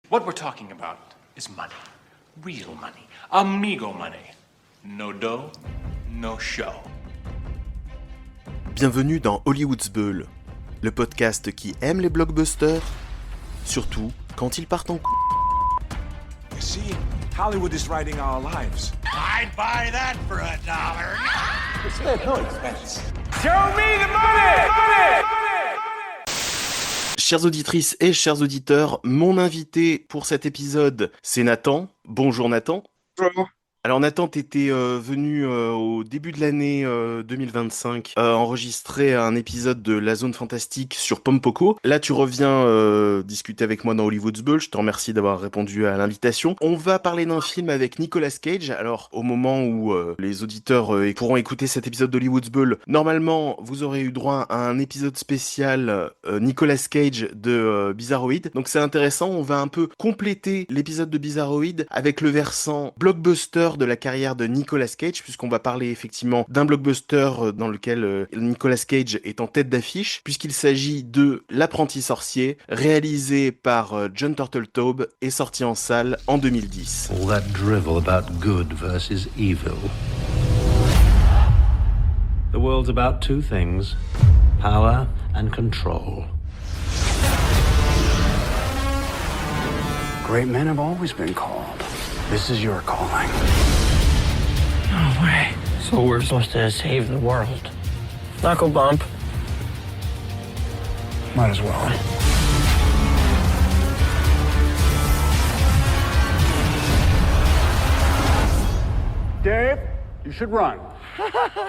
What we're talking about is money. Real money. Amigo money. No dough, no show. Bienvenue dans Hollywood's Bull, le podcast qui aime les blockbusters, surtout quand ils partent en couille. You see, Hollywood is writing our lives. I'd buy that for $1. It's no expense. Show me the money! Money! Chères auditrices et chers auditeurs, mon invité pour cet épisode, c'est Nathan. Bonjour Nathan. Bonjour. Alors Nathan, t'étais venu au début de l'année 2025 enregistrer un épisode de La Zone Fantastique sur Pompoko. Là, tu reviens discuter avec moi dans Hollywood's Bull. Je te remercie d'avoir répondu à l'invitation. On va parler d'un film avec Nicolas Cage. Alors, au moment où les auditeurs pourront écouter cet épisode d'Hollywood's Bull, normalement, vous aurez eu droit à un épisode spécial Nicolas Cage de Bizarroid. Donc c'est intéressant, on va un peu compléter l'épisode de Bizarroid avec le versant blockbuster de la carrière de Nicolas Cage, puisqu'on va parler effectivement d'un blockbuster dans lequel Nicolas Cage est en tête d'affiche, puisqu'il s'agit de L'Apprenti Sorcier, réalisé par John Turteltaub et sorti en salle en 2010. All that drivel about good versus evil. The world's about two things, power and control. Great men have always been called. This is your calling. No way. So we're supposed to save the world. Knuckle bump. Might as well. Dave, you should run.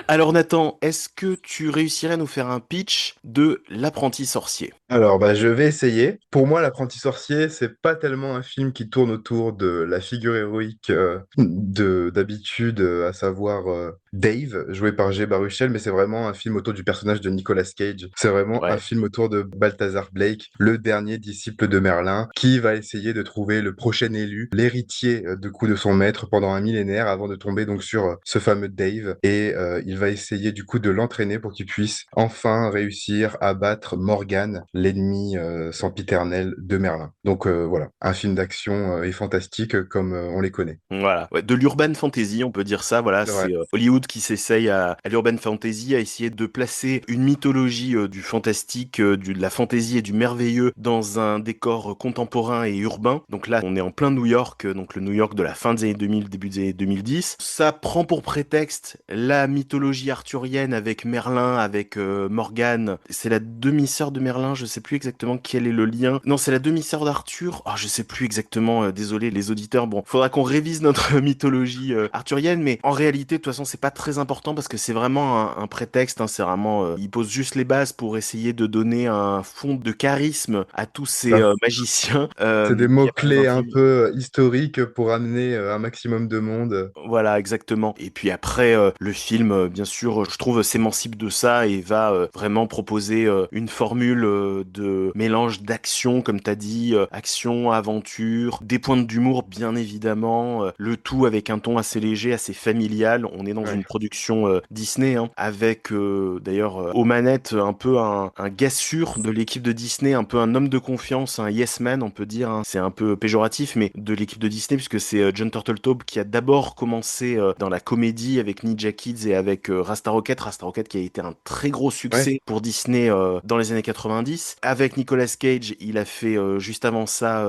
Alors Nathan, est-ce que tu réussirais à nous faire un pitch de L'Apprenti Sorcier ? Alors, je vais essayer. Pour moi, L'Apprenti Sorcier, c'est pas tellement un film qui tourne autour de la figure héroïque d'habitude, à savoir Dave, joué par Jay Baruchel, mais c'est vraiment un film autour du personnage de Nicolas Cage. C'est vraiment un film autour de Balthazar Blake, le dernier disciple de Merlin, qui va essayer de trouver le prochain élu, l'héritier de son maître pendant un millénaire avant de tomber donc sur ce fameux Dave. Et il va essayer du coup de l'entraîner pour qu'il puisse enfin réussir à battre Morgan, l'ennemi sempiternel de Merlin. Donc voilà, un film d'action et fantastique comme on les connaît. Voilà, ouais, de l'urban fantasy, on peut dire ça. Voilà, c'est Hollywood qui s'essaye à l'urban fantasy, à essayer de placer une mythologie du fantastique, de la fantasy et du merveilleux dans un décor contemporain et urbain. Donc là, on est en plein New York, donc le New York de la fin des années 2000, début des années 2010. Ça prend pour prétexte la mythologie arthurienne avec Merlin, avec Morgane. C'est la demi-sœur de Merlin, je sais plus exactement quel est le lien. Non, c'est la demi-sœur d'Arthur. Oh, je sais plus exactement, désolé les auditeurs. Bon, faudra qu'on révise notre mythologie arthurienne, mais en réalité, de toute façon, c'est pas très important parce que c'est vraiment un prétexte, hein, c'est vraiment, il pose juste les bases pour essayer de donner un fond de charisme à tous ces magiciens. C'est des mots-clés un peu historiques pour amener un maximum de monde. Voilà, exactement. Et puis après, le film, bien sûr, je trouve s'émancipe de ça et va vraiment proposer une formule de mélange d'action, comme t'as dit, action, aventure, des pointes d'humour, bien évidemment, le tout avec un ton assez léger, assez familial. On est dans une production Disney, hein, avec d'ailleurs aux manettes un peu un gars sûr de l'équipe de Disney, un peu un homme de confiance, un yes man, on peut dire, hein. C'est un peu péjoratif, mais de l'équipe de Disney, puisque c'est John Turteltaub qui a d'abord commencé dans la comédie avec Ninja Kids et avec Rasta Rocket qui a été un très gros succès pour Disney dans les années 90. Avec Nicolas Cage, il a fait juste avant ça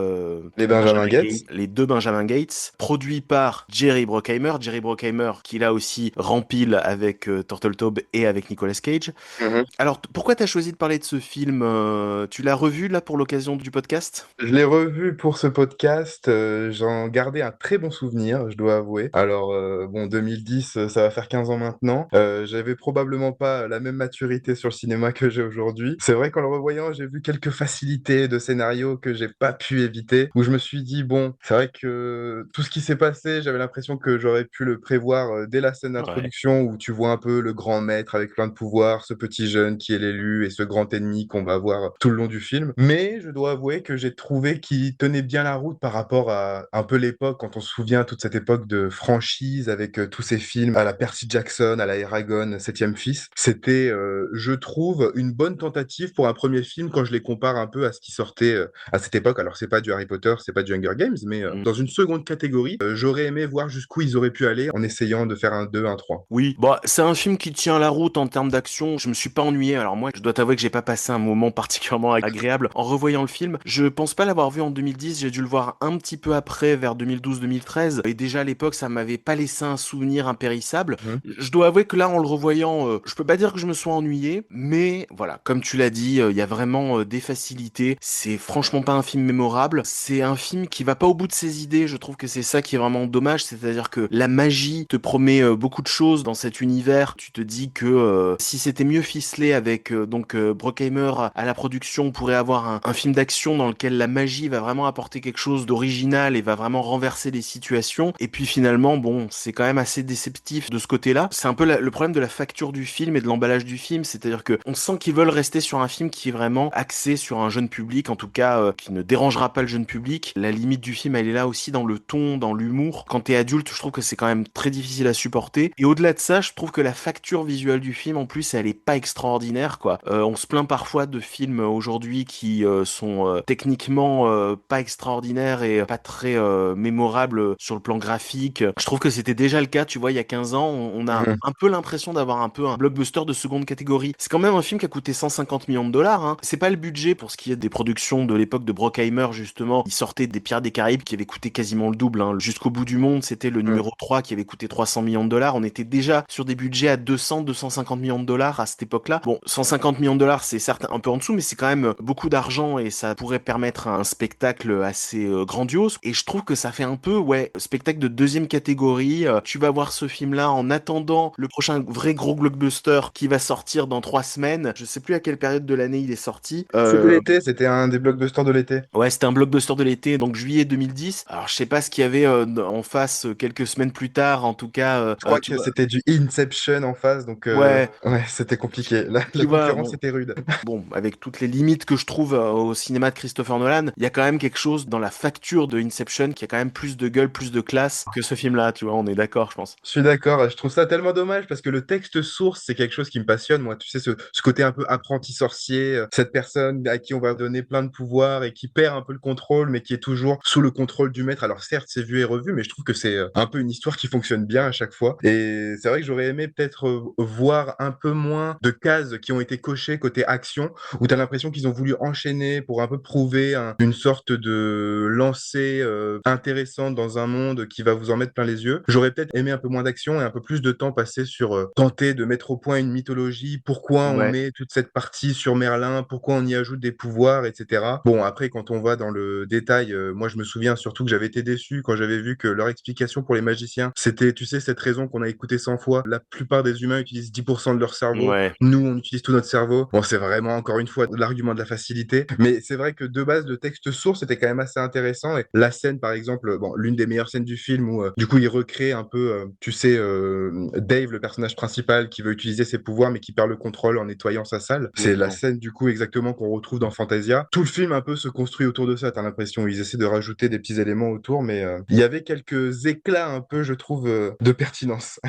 Les Benjamin Gates. les deux Benjamin Gates, produit par Jerry Bruckheimer qui là aussi rempile avec Turteltaub et avec Nicolas Cage. Alors pourquoi t'as choisi de parler de ce film tu l'as revu là pour l'occasion du podcast ? Je l'ai revu pour ce podcast, j'en gardais un très bon souvenir, je dois avouer. Alors, 2010, ça va faire 15 ans maintenant. J'avais probablement pas la même maturité sur le cinéma que j'ai aujourd'hui. C'est vrai qu'en le revoyant, j'ai vu quelques facilités de scénario que j'ai pas pu éviter, où je me suis dit, bon, c'est vrai que tout ce qui s'est passé, j'avais l'impression que j'aurais pu le prévoir dès la scène d'introduction, où tu vois un peu le grand maître avec plein de pouvoirs, ce petit jeune qui est l'élu et ce grand ennemi qu'on va voir tout le long du film. Mais je dois avouer que j'ai trouvé qu'il tenait bien la route par rapport à un peu l'époque, quand on se souvient toute cette époque de franchise avec tous ces films à la Percy Jackson à la Eragon, septième fils. C'était, je trouve, une bonne tentative pour un premier film quand je les compare un peu à ce qui sortait à cette époque. Alors, c'est pas du Harry Potter, c'est pas du Hunger Games, mais dans une seconde catégorie, j'aurais aimé voir jusqu'où ils auraient pu aller en essayant de faire un 2, un 3. Oui, bah c'est un film qui tient la route en termes d'action. Je me suis pas ennuyé. Alors moi, je dois t'avouer que j'ai pas passé un moment particulièrement agréable en revoyant le film. Je pense pas l'avoir vu en 2010. J'ai dû le voir un petit peu après, vers 2012-2013. Et déjà à l'époque, ça m'avait pas laissé un souvenir impérissable. Mhm. Je dois avouer que là, en le revoyant, je peux pas dire que je me sois ennuyé, mais voilà, comme tu l'as dit, il y a vraiment des facilités. C'est franchement pas un film mémorable. C'est un film qui va pas au bout de ses idées. Je trouve que c'est ça qui est vraiment dommage. C'est-à-dire que la magie te promet beaucoup de choses dans cet univers. Tu te dis que si c'était mieux ficelé avec Bruckheimer à la production, on pourrait avoir un film d'action dans lequel la magie va vraiment apporter quelque chose d'original et va vraiment renverser les situations. Et puis finalement, bon, c'est quand même assez déceptif de ce côté-là. C'est un peu le problème de la facture du film et de l'emballage du film, c'est-à-dire que on sent qu'ils veulent rester sur un film qui est vraiment axé sur un jeune public, en tout cas qui ne dérangera pas le jeune public. La limite du film, elle est là aussi dans le ton, dans l'humour. Quand t'es adulte, je trouve que c'est quand même très difficile à supporter. Et au-delà de ça, je trouve que la facture visuelle du film, en plus, elle est pas extraordinaire, quoi. On se plaint parfois de films aujourd'hui qui sont techniquement pas extraordinaires et pas très mémorables sur le plan graphique. Je trouve que c'était déjà le cas, tu vois, il y a 15 ans, on a Mhm. un peu l'impression d'avoir un peu un blockbuster de seconde catégorie. C'est quand même un film qui a coûté 150 millions de dollars, hein. C'est pas le budget pour ce qui est des productions de l'époque de Bruckheimer, justement. Il sortait des Pirates des Caraïbes qui avaient coûté quasiment le double, hein. Jusqu'au bout du monde, c'était le numéro 3 qui avait coûté 300 millions de dollars. On était déjà sur des budgets à 200, 250 millions de dollars à cette époque-là. Bon, 150 millions de dollars, c'est certes un peu en dessous, mais c'est quand même beaucoup d'argent et ça pourrait permettre un spectacle assez grandiose. Et je trouve que ça fait un peu, ouais, spectacle de deuxième catégorie. Tu vas voir ce film-là en attendant le prochain vrai gros blockbuster qui va sortir dans 3 semaines. Je sais plus à quelle période de l'année il est sorti. C'était l'été, c'était un des blockbusters de l'été. Ouais, c'était un blockbuster de l'été, donc juillet 2010. Alors, je sais pas ce qu'il y avait en face quelques semaines plus tard, en tout cas, Je crois tu que vois. c'était du Inception en face, donc Ouais, ouais, c'était compliqué. La tu vois, concurrence bon, était rude. bon, avec toutes les limites que je trouve au cinéma de Christopher Nolan, il y a quand même quelque chose dans la facture de Inception qui a quand même plus de gueule, plus de classe que ce film-là, tu vois, on est d'accord, je pense. Je suis d'accord, je trouve ça tellement dommage parce que le texte source, c'est quelque chose qui me passionne, moi. Tu sais, ce côté un peu apprenti sorcier, cette personne à qui on va donner plein de pouvoirs et qui perd un peu le contrôle, mais qui est toujours sous le contrôle du maître. Alors certes, c'est vu et revu, mais je trouve que c'est un peu une histoire qui fonctionne bien à chaque fois. Et c'est vrai que j'aurais aimé peut-être voir un peu moins de cases qui ont été cochées côté action, où tu as l'impression qu'ils ont voulu enchaîner pour un peu prouver une sorte de lancée intéressante dans un monde qui va vous en mettre plein les yeux. J'aurais peut-être aimé un peu moins d'action et un peu plus de temps passé sur tenter de mettre au point une mythologie, pourquoi on Ouais. met toute cette partie sur Merlin, pourquoi on y ajoute des pouvoirs, etc. Bon, après, quand on va dans le détail, moi je me souviens surtout que j'avais été déçu quand j'avais vu que leur explication pour les magiciens, c'était, tu sais, cette raison qu'on a écoutée 100 fois. La plupart des humains utilisent 10% de leur cerveau. Ouais. Nous, on utilise tout notre cerveau. Bon, c'est vraiment encore une fois l'argument de la facilité. Mais c'est vrai que de base, le texte source était quand même assez intéressant. Et la scène, par exemple, bon, l'une des meilleures scènes du film où, du coup, il recrée un peu, tu sais, Dave, le personnage principal, qui veut utiliser ses pouvoirs, mais qui perd le contrôle en nettoyant sa salle. C'est la scène, du coup, exactement qu'on retrouve dans Fantasia. Tout le film, un peu, se construit autour de ça. T'as l'impression, ils essaient de rajouter des petits éléments autour, mais il y avait quelques éclats, un peu, je trouve, de pertinence.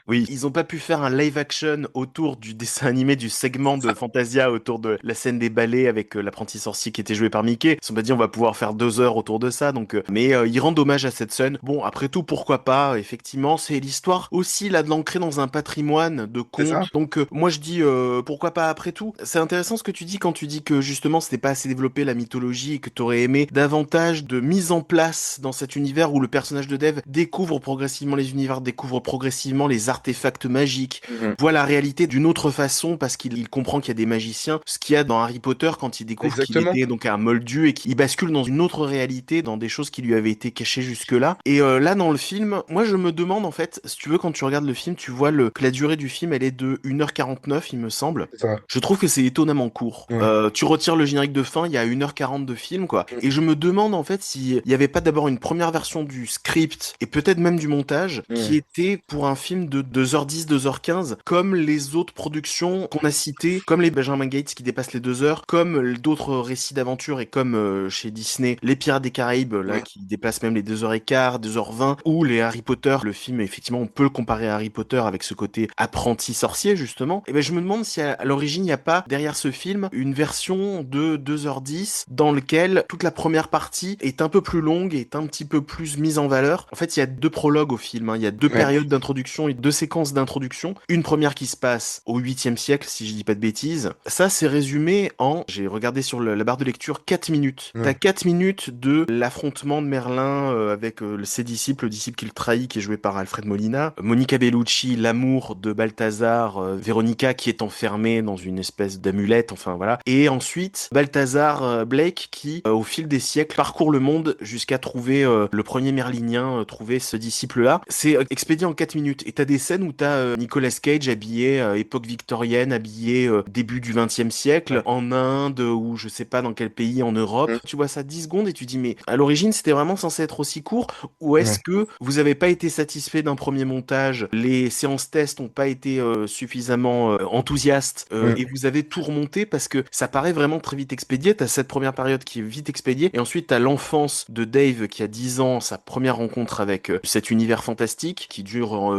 Oui, ils ont pas pu faire un live action autour du dessin animé du segment de Fantasia autour de la scène des balais avec l'apprenti sorcier qui était joué par Mickey. Ils se sont pas dit on va pouvoir faire 2 heures autour de ça, donc mais ils rendent hommage à cette scène. Bon, après tout, pourquoi pas, effectivement, c'est l'histoire aussi là de l'ancrer dans un patrimoine de C'est ça? contes. Donc moi je dis pourquoi pas après tout. C'est intéressant ce que tu dis quand tu dis que justement c'était pas assez développé la mythologie et que t'aurais aimé davantage de mise en place dans cet univers où le personnage de Dave découvre progressivement les univers, découvre progressivement les artefacts magiques, voit la réalité d'une autre façon parce qu'il comprend qu'il y a des magiciens, ce qu'il y a dans Harry Potter quand il découvre qu'il Exactement. était donc un moldu et qu'il bascule dans une autre réalité, dans des choses qui lui avaient été cachées jusque-là. Et là dans le film, moi je me demande en fait, si tu veux quand tu regardes le film, tu vois que la durée du film elle est de 1h49 il me semble. C'est ça. Je trouve que c'est étonnamment court. Ouais. Tu retires le générique de fin, il y a 1h40 de film quoi. Et je me demande en fait s'il y avait pas d'abord une première version du script et peut-être même du montage qui était pour un film de 2h10, 2h15, comme les autres productions qu'on a citées, comme les Benjamin Gates qui dépassent les 2 heures, comme d'autres récits d'aventure et comme chez Disney, les Pirates des Caraïbes, là, qui dépassent même les 2h15, 2h20, ou les Harry Potter, le film, effectivement, on peut le comparer Harry Potter avec ce côté apprenti sorcier justement, et ben je me demande si à l'origine il n'y a pas derrière ce film une version de 2h10 dans lequel toute la première partie est un peu plus longue et est un petit peu plus mise en valeur. En fait, il y a 2 prologues au film, hein. Il y a 2 périodes d'introduction et 2 séquences d'introduction. Une première qui se passe au 8e siècle, si je dis pas de bêtises. Ça, c'est résumé en, j'ai regardé sur la barre de lecture, 4 minutes. T'as 4 minutes de l'affrontement de Merlin avec ses disciples, le disciple qu'il trahit, qui est joué par Alfred Molina, Monica Bellucci, l'amour de Balthazar, Véronica qui est enfermée dans une espèce d'amulette, enfin voilà. Et ensuite, Balthazar Blake qui, au fil des siècles, parcourt le monde jusqu'à trouver le premier Merlinien, trouver ce disciple-là. C'est expédié en 4 minutes. Et t'as des scènes où t'as Nicolas Cage habillé époque victorienne, habillé début du 20e siècle, en Inde ou je sais pas dans quel pays en Europe. Tu vois ça 10 secondes et tu dis mais à l'origine c'était vraiment censé être aussi court, ou est-ce que vous avez pas été satisfait d'un premier montage, les séances tests ont pas été suffisamment enthousiastes et vous avez tout remonté parce que ça paraît vraiment très vite expédié. T'as cette première période qui est vite expédiée et ensuite t'as l'enfance de Dave qui a 10 ans, sa première rencontre avec cet univers fantastique qui dure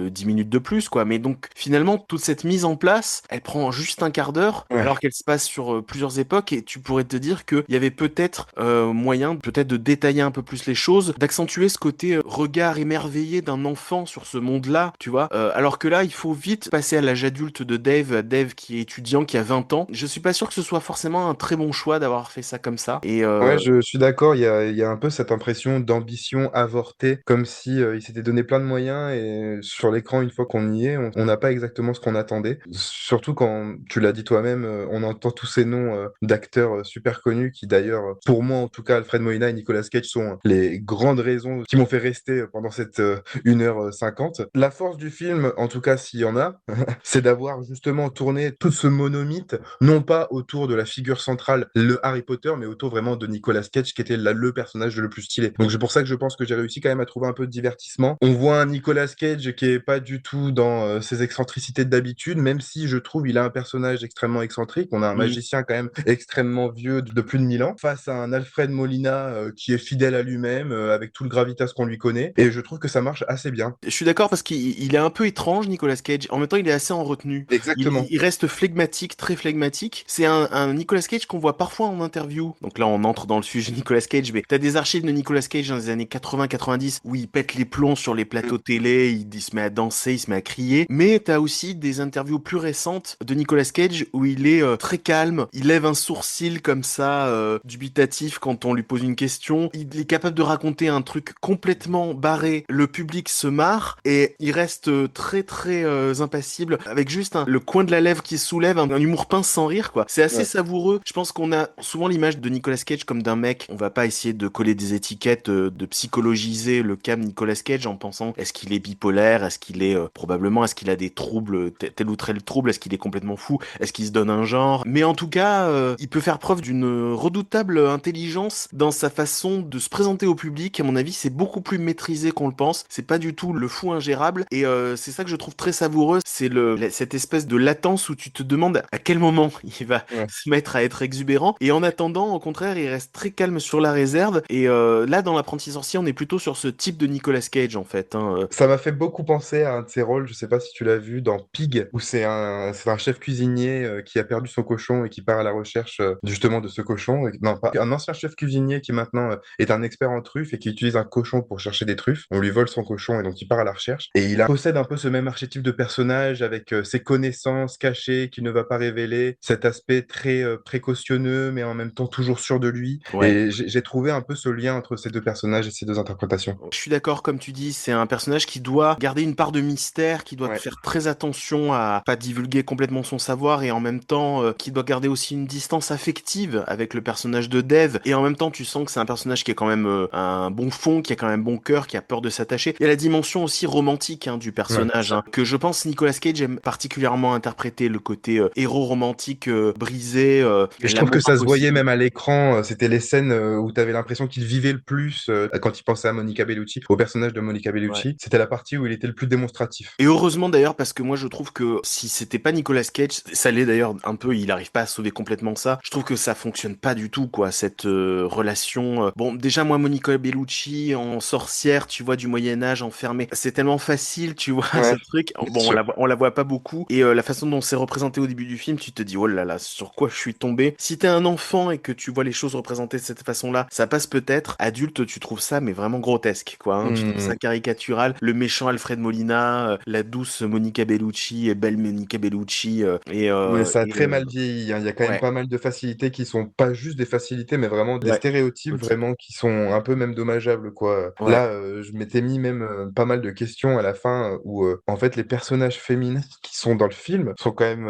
10 minutes de plus quoi. Mais donc finalement toute cette mise en place elle prend juste un quart d'heure alors qu'elle se passe sur plusieurs époques et tu pourrais te dire qu'il y avait peut-être moyen peut-être de détailler un peu plus les choses, d'accentuer ce côté regard émerveillé d'un enfant sur ce monde-là, tu vois, alors que là il faut vite passer à l'âge adulte de Dave qui est étudiant, qui a 20 ans. Je suis pas sûr que ce soit forcément un très bon choix d'avoir fait ça comme ça. Et Ouais, je suis d'accord, il y a un peu cette impression d'ambition avortée, comme si il s'était donné plein de moyens et sur l'écran, une fois qu'on y est, on n'a pas exactement ce qu'on attendait. Surtout quand, tu l'as dit toi-même, on entend tous ces noms d'acteurs super connus qui d'ailleurs, pour moi en tout cas, Alfred Molina et Nicolas Cage sont les grandes raisons qui m'ont fait rester pendant cette 1h50. La force du film, en tout cas s'il y en a, c'est d'avoir justement tourné tout ce monomythe, non pas autour de la figure centrale, le Harry Potter, mais autour vraiment de Nicolas Cage, qui était le personnage le plus stylé. Donc c'est pour ça que je pense que j'ai réussi quand même à trouver un peu de divertissement. On voit un Nicolas Cage qui est pas du tout dans ses excentricités d'habitude, même si je trouve il a un personnage extrêmement excentrique. On a un magicien quand même extrêmement vieux de plus de 1000 ans, face à un Alfred Molina qui est fidèle à lui-même, avec tout le gravitas qu'on lui connaît. Et je trouve que ça marche assez bien. je suis d'accord parce qu'il est un peu étrange, Nicolas Cage. En même temps, il est assez en retenue. Exactement. Il reste flegmatique, très flegmatique. C'est un Nicolas Cage qu'on voit parfois en interview. Donc là, on entre dans le sujet Nicolas Cage, mais t'as des archives de Nicolas Cage dans les années 80-90 où il pète les plombs sur les plateaux télé, il se met à danser, il se met à crier. Mais t'as aussi des interviews plus récentes de Nicolas Cage où il est très calme, il lève un sourcil comme ça, dubitatif quand on lui pose une question. Il est capable de raconter un truc complètement barré. Le public se marre et il reste très très impassible avec juste le coin de la lèvre qui se soulève, un humour pince sans rire quoi. C'est assez savoureux. Je pense qu'on a souvent l'image de Nicolas Cage comme d'un mec, on va pas essayer de coller des étiquettes, de psychologiser le cas de Nicolas Cage en pensant est-ce qu'il est bipolaire, est-ce qu'il est probablement, est-ce qu'il a des troubles, tel ou tel trouble, est-ce qu'il est complètement fou, est-ce qu'il se donne un genre. Mais en tout cas, il peut faire preuve d'une redoutable intelligence dans sa façon de se présenter au public. À mon avis, c'est beaucoup plus maîtrisé qu'on le pense. C'est pas du tout le fou ingérable et c'est ça que je trouve très savoureux, c'est cette espèce de latence où tu te demandes à quel moment il va se mettre à être exubérant et en attendant, au contraire, il reste très calme sur la réserve et là, dans l'apprenti sorcier, on est plutôt sur ce type de Nicolas Cage en fait. Ça m'a fait beaucoup penser à un de ses rôles, je sais pas si tu l'as vu, dans Pig, où c'est un chef cuisinier qui a perdu son cochon et qui part à la recherche justement de ce cochon. Non, pas un ancien chef cuisinier qui maintenant est un expert en truffes et qui utilise un cochon pour chercher des truffes. On lui vole son cochon et donc il part à la recherche. Et possède un peu ce même archétype de personnage avec ses connaissances cachées qu'il ne va pas révéler, cet aspect très précautionneux mais en même temps toujours sûr de lui. Ouais. Et j'ai trouvé un peu ce lien entre ces deux personnages et ces deux interprétations. Je suis d'accord, comme tu dis, c'est un personnage qui doit garder une part de mystère, qui doit faire très attention à pas divulguer complètement son savoir et en même temps qui doit garder aussi une distance affective avec le personnage de Dave. Et en même temps, tu sens que c'est un personnage qui a quand même un bon fond, qui a quand même bon cœur, qui a peur de s'attacher. Il y a la dimension aussi romantique du personnage, que je pense Nicolas Cage aime particulièrement interpréter, le côté héros romantique brisé. Et je trouve que ça se voyait même à l'écran, c'était les scènes où tu avais l'impression qu'il vivait le plus quand il pensait à Monica Bellucci, au personnage de Monica Bellucci. C'était la partie où il était le plus démonstratif. Et heureusement d'ailleurs, parce que moi je trouve que si c'était pas Nicolas Cage, ça l'est d'ailleurs un peu, il arrive pas à sauver complètement ça. Je trouve que ça fonctionne pas du tout quoi, cette relation. Bon, déjà moi Monica Bellucci en sorcière, tu vois, du Moyen-Âge enfermée, c'est tellement facile facile, tu vois, Ouais, ce truc. bien Bon, sûr. on la voit pas beaucoup. Et la façon dont c'est représenté au début du film, tu te dis, oh là là, sur quoi je suis tombé. Si t'es un enfant et que tu vois les choses représentées de cette façon-là, ça passe peut-être. Adulte, tu trouves ça, mais vraiment grotesque, quoi. Hein. Tu trouves Hmm. ça caricatural. Le méchant Alfred Molina, la douce Monica Bellucci, et belle Monica Bellucci, Ouais, ça a très mal vieilli, hein. Il y a quand même ouais, pas mal de facilités qui sont pas juste des facilités, mais vraiment des ouais, stéréotypes aussi. vraiment qui sont un peu même dommageables, quoi. Ouais, Là, je m'étais mis même pas mal de questions à la fin où, en fait, les personnages féminins qui sont dans le film sont quand même,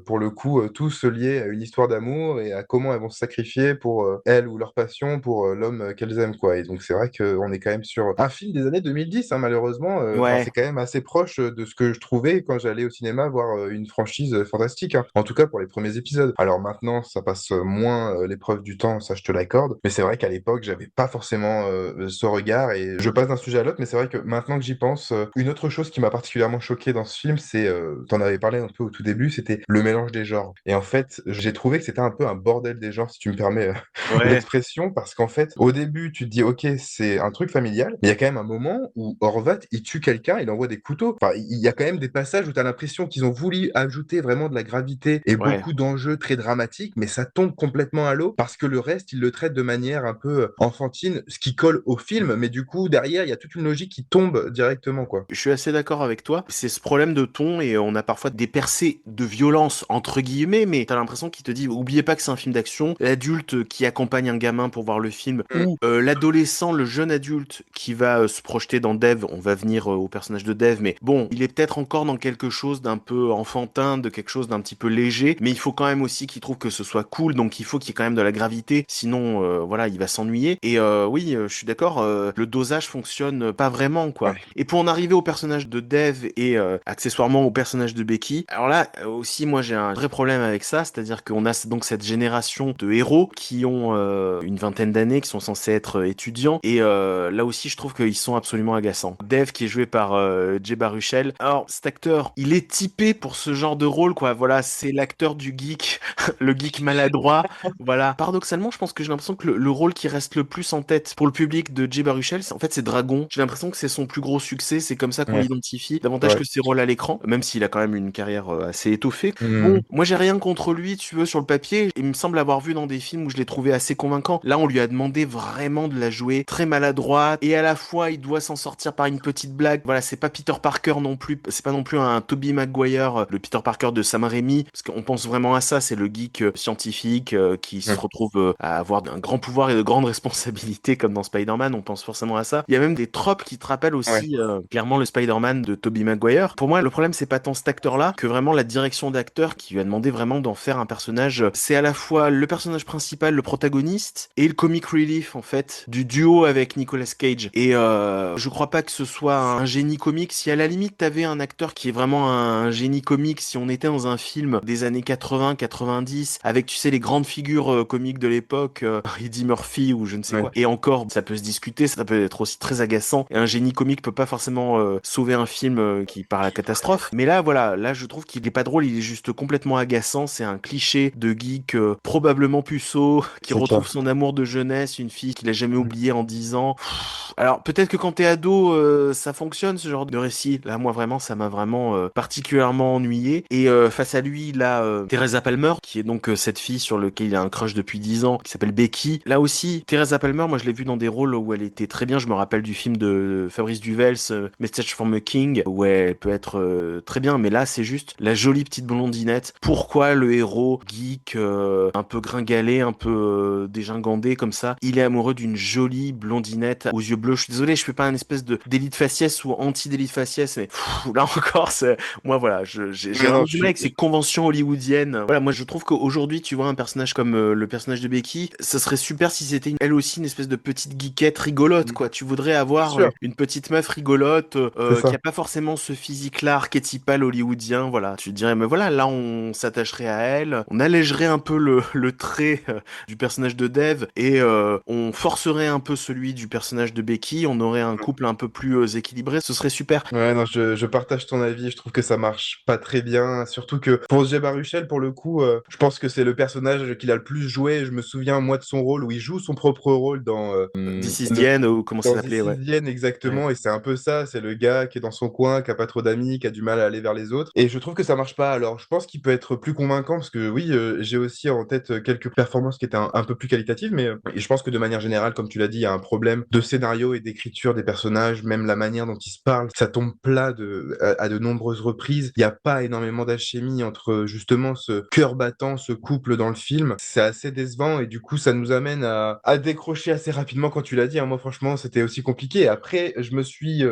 pour le coup, tous liés à une histoire d'amour et à comment elles vont se sacrifier pour elles ou leur passion pour l'homme qu'elles aiment, quoi. Et donc, c'est vrai qu'on est quand même sur un film des années 2010, hein, malheureusement. Enfin, c'est ouais. quand même assez proche de ce que je trouvais quand j'allais au cinéma voir une franchise fantastique, hein. En tout cas, pour les premiers épisodes. Alors maintenant, ça passe moins l'épreuve du temps, ça je te l'accorde. Mais c'est vrai qu'à l'époque, j'avais pas forcément ce regard et je passe d'un sujet à l'autre. Mais c'est vrai que maintenant que j'y pense, une autre chose qui m'a particulièrement choqué dans ce film, c'est, t'en avais parlé un peu au tout début, c'était le mélange des genres. Et en fait, j'ai trouvé que c'était un peu un bordel des genres, si tu me permets Ouais, l'expression, parce qu'en fait, au début, tu te dis, ok, c'est un truc familial, mais il y a quand même un moment où Horvat, il tue quelqu'un, il envoie des couteaux. Enfin, il y a quand même des passages où tu as l'impression qu'ils ont voulu ajouter vraiment de la gravité et ouais. beaucoup d'enjeux très dramatiques, mais ça tombe complètement à l'eau parce que le reste, ils le traitent de manière un peu enfantine, ce qui colle au film, mais du coup, derrière, il y a toute une logique qui tombe directement, quoi. Je suis assez d'accord avec toi. C'est ce problème de ton et on a parfois des percées de violence entre guillemets, mais t'as l'impression qu'il te dit, oubliez pas que c'est un film d'action. L'adulte qui accompagne un gamin pour voir le film Mm. ou l'adolescent, le jeune adulte qui va se projeter dans Dev. On va venir au personnage de Dev, mais bon, il est peut-être encore dans quelque chose d'un peu enfantin, de quelque chose d'un petit peu léger, mais il faut quand même aussi qu'il trouve que ce soit cool, donc il faut qu'il y ait quand même de la gravité, sinon voilà, il va s'ennuyer. Et oui, je suis d'accord, le dosage fonctionne pas vraiment, quoi. Ouais. Et pour en arriver au personnage de Dev et accessoirement au personnage de Becky, alors là aussi moi j'ai un vrai problème avec ça, c'est-à-dire qu'on a donc cette génération de héros qui ont une vingtaine d'années, qui sont censés être étudiants, et là aussi je trouve qu'ils sont absolument agaçants. Dev qui est joué par Jay Baruchel. Alors cet acteur, il est typé pour ce genre de rôle, quoi. Voilà, c'est l'acteur du geek, le geek maladroit. Voilà. Paradoxalement, je pense que j'ai l'impression que le rôle qui reste le plus en tête pour le public de Jay Baruchel, en fait, c'est Dragon. J'ai l'impression que c'est son plus gros succès. C'est comme ça qu'on Ouais, l'identifie, c'est davantage vrai. que ses rôles à l'écran, même s'il a quand même une carrière assez étoffée. Bon, Mm. moi, j'ai rien contre lui, tu veux, sur le papier. Il me semble avoir vu dans des films où je l'ai trouvé assez convaincant. Là, on lui a demandé vraiment de la jouer très maladroite et à la fois, il doit s'en sortir par une petite blague. Voilà, c'est pas Peter Parker non plus. C'est pas non plus un Tobey Maguire, le Peter Parker de Sam Raimi, parce qu'on pense vraiment à ça. C'est le geek scientifique qui se Mm. retrouve à avoir un grand pouvoir et de grandes responsabilités comme dans Spider-Man, on pense forcément à ça. Il y a même des tropes qui te rappellent Ouais. aussi clairement le Spider-Man de Tobey Maguire. Pour moi, le problème c'est pas tant cet acteur-là que vraiment la direction d'acteur qui lui a demandé vraiment d'en faire un personnage. C'est à la fois le personnage principal, le protagoniste, et le comic relief en fait du duo avec Nicolas Cage. Et je crois pas que ce soit un génie comique. Si à la limite t'avais un acteur qui est vraiment un génie comique, si on était dans un film des années 80, 90, avec tu sais les grandes figures comiques de l'époque, Eddie Murphy ou je ne sais Ouais. quoi. Et encore, ça peut se discuter, ça peut être aussi très agaçant. Et un génie comique peut pas forcément sauver un film qui part à la catastrophe. Mais là, voilà, là je trouve qu'il est pas drôle, il est juste complètement agaçant. C'est un cliché de geek probablement puceau qui C'est retrouve clair. son amour de jeunesse, une fille qu'il a jamais oubliée en 10 ans. Alors peut-être que quand t'es ado, ça fonctionne ce genre de récit. Là, moi vraiment, ça m'a vraiment particulièrement ennuyé. Et face à lui, là, Teresa Palmer, qui est donc cette fille sur laquelle il a un crush depuis 10 ans, qui s'appelle Becky. Là aussi, Teresa Palmer, moi je l'ai vue dans des rôles où elle était très bien. Je me rappelle du film de Fabrice Duvels, Message from a King, où elle peut être très bien. Mais là, c'est juste la jolie petite blondinette. Pourquoi le héros geek, un peu gringalé, un peu dégingandé comme ça, il est amoureux d'une jolie blondinette aux yeux bleus? Je suis désolé, je fais pas un espèce de délit de faciès ou anti-délit de faciès, mais là encore, c'est moi voilà, j'ai Ouais, vraiment non, du mal avec ces conventions hollywoodiennes. Voilà, moi je trouve qu'aujourd'hui, tu vois un personnage comme le personnage de Becky, ça serait super si c'était elle aussi une espèce de petite geekette rigolote, quoi. Tu voudrais bien avoir sûr, une petite meuf rigolote c'est qui ça. a pas forcément ce physique-là archétypal hollywoodien. Voilà, tu te dirais, mais voilà, là on s'attacherait à elle, on allégerait un peu le trait du personnage de Dev et on forcerait un peu celui du personnage de Becky. On aurait un couple un peu plus équilibré. Ce serait super. Ouais, non, je partage ton avis. Je trouve que ça marche pas très bien. Surtout que pour Jay Baruchel, pour le coup, je pense que c'est le personnage qu'il a le plus joué. Je me souviens, moi, de son rôle où il joue son propre rôle dans This is the End, ou comment ça dans s'appelait, This ouais. Is the End, Ouais. exactement. Et c'est un peu ça. C'est le le gars qui est dans son coin, qui a pas trop d'amis, qui a du mal à aller vers les autres. Et je trouve que ça marche pas. Alors, je pense qu'il peut être plus convaincant parce que oui, j'ai aussi en tête quelques performances qui étaient un peu plus qualitatives, mais et je pense que de manière générale, comme tu l'as dit, il y a un problème de scénario et d'écriture des personnages, même la manière dont ils se parlent, ça tombe plat à de nombreuses reprises. Il n'y a pas énormément d'alchimie entre justement ce cœur battant, ce couple dans le film. C'est assez décevant et du coup, ça nous amène à décrocher assez rapidement quand tu l'as dit. Hein. Moi, franchement, c'était aussi compliqué. Après, je me suis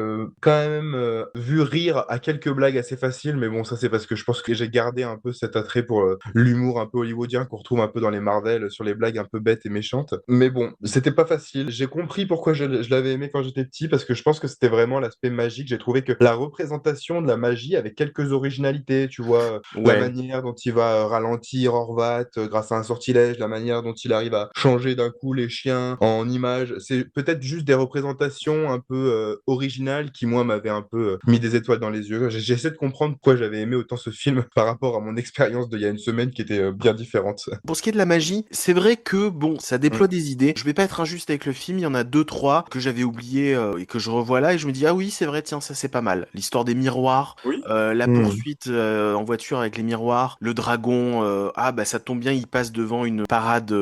quand même vu rire à quelques blagues assez faciles, mais bon, ça c'est parce que je pense que j'ai gardé un peu cet attrait pour l'humour un peu hollywoodien qu'on retrouve un peu dans les Marvel sur les blagues un peu bêtes et méchantes. Mais bon, c'était pas facile. J'ai compris pourquoi je l'avais aimé quand j'étais petit, parce que je pense que c'était vraiment l'aspect magique. J'ai trouvé que la représentation de la magie avait quelques originalités, tu vois, la Ouais. manière dont il va ralentir Horvat grâce à un sortilège, la manière dont il arrive à changer d'un coup les chiens en images. C'est peut-être juste des représentations un peu originales qui, moi, m'avaient un peu mis des étoiles dans les yeux. J'essaie de comprendre pourquoi j'avais aimé autant ce film par rapport à mon expérience d'il y a une semaine qui était bien différente. Pour ce qui est de la magie, c'est vrai que bon, ça déploie des idées. Je vais pas être injuste avec le film, il y en a deux, trois que j'avais oublié et que je revois là et je me dis ah oui c'est vrai tiens ça c'est pas mal. L'histoire des miroirs, Oui. la Mm. poursuite en voiture avec les miroirs, le dragon, ah bah ça tombe bien il passe devant une parade